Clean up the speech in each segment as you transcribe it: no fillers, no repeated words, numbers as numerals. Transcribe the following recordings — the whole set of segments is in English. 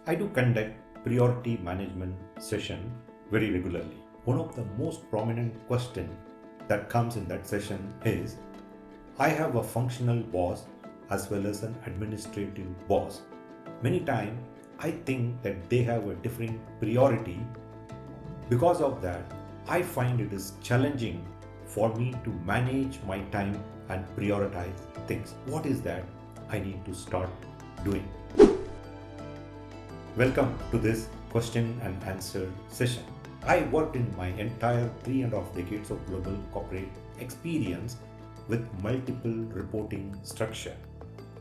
I do conduct priority management session very regularly. One of the most prominent questions that comes in that session is, I have a functional boss as well as an administrative boss. Many times I think that they have a different priority. Because of that, I find it is challenging for me to manage my time and prioritize things. What is that I need to start doing? Welcome to this question and answer session. I worked in my entire 3.5 decades of global corporate experience with multiple reporting structure.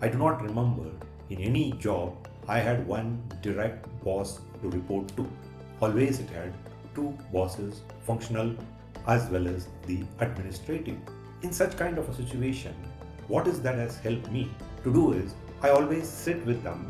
I do not remember in any job I had one direct boss to report to. Always it had two bosses, functional as well as the administrative. In such kind of a situation, what is that has helped me to do is I always sit with them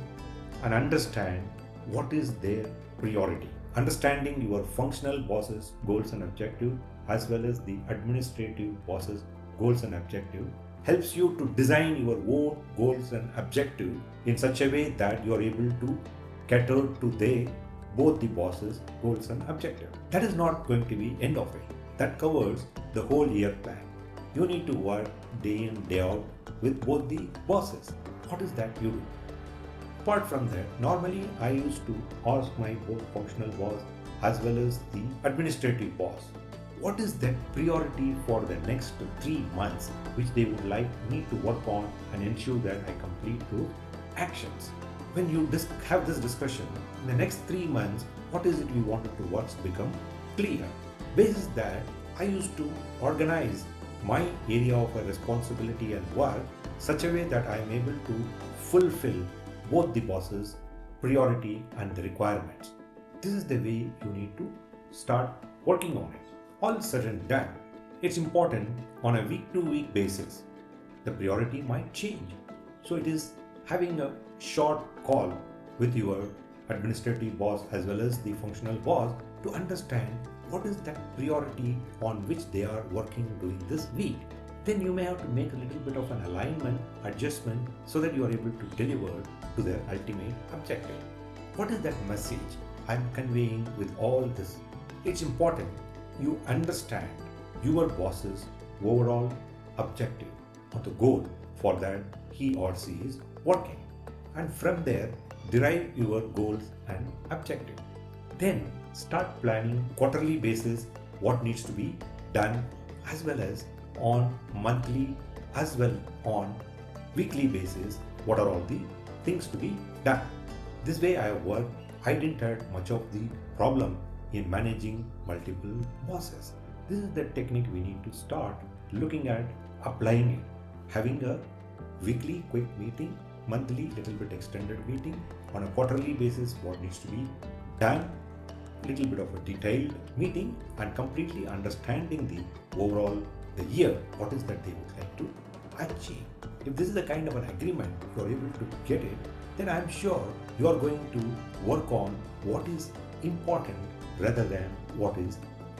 and understand what is their priority. Understanding your functional bosses' goals and objectives as well as the administrative bosses' goals and objectives helps you to design your own goals and objectives in such a way that you are able to cater to both the bosses' goals and objectives. That is not going to be end of it. That covers the whole year plan. You need to work day in, day out with both the bosses. What is that you do? Apart from that, normally I used to ask my both functional boss as well as the administrative boss, what is their priority for the next 3 months which they would like me to work on and ensure that I complete those actions. When you have this discussion, in the next 3 months, what is it you wanted to work become clear. Basis that, I used to organize my area of responsibility and work such a way that I am able to fulfill both the bosses' priority and the requirements. This is the way you need to start working on it. All said and done, it's important on a week-to-week basis. The priority might change. So it is having a short call with your administrative boss as well as the functional boss to understand what is that priority on which they are working during this week. Then you may have to make a little bit of an alignment, adjustment so that you are able to deliver to their ultimate objective. What is that message I'm conveying with all this? It's important you understand your boss's overall objective or the goal for that he or she is working, and from there derive your goals and objective. Then start planning quarterly basis what needs to be done as well as on monthly as well on weekly basis what are all the things to be done. This way I have worked. I didn't have much of the problem in managing multiple bosses. This is the technique we need to start looking at applying it. Having a weekly quick meeting, monthly little bit extended meeting, on a quarterly basis what needs to be done, little bit of a detailed meeting, and completely understanding the overall the year, what is that they would like to achieve. If this is the kind of an agreement you are able to get it, then I am sure you are going to work on what is important rather than what is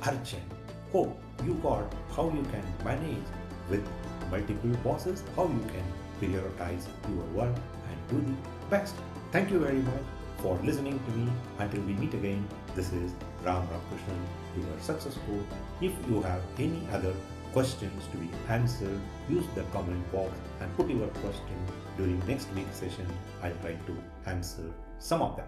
urgent. Hope you got how you can manage with multiple bosses, how you can prioritize your work and do the best. Thank you very much for listening to me. Until we meet again, this is Ram Ramakrishnan, your success coach. If you have any other questions to be answered, use the comment box and put your question during next week's session. I'll try to answer some of them.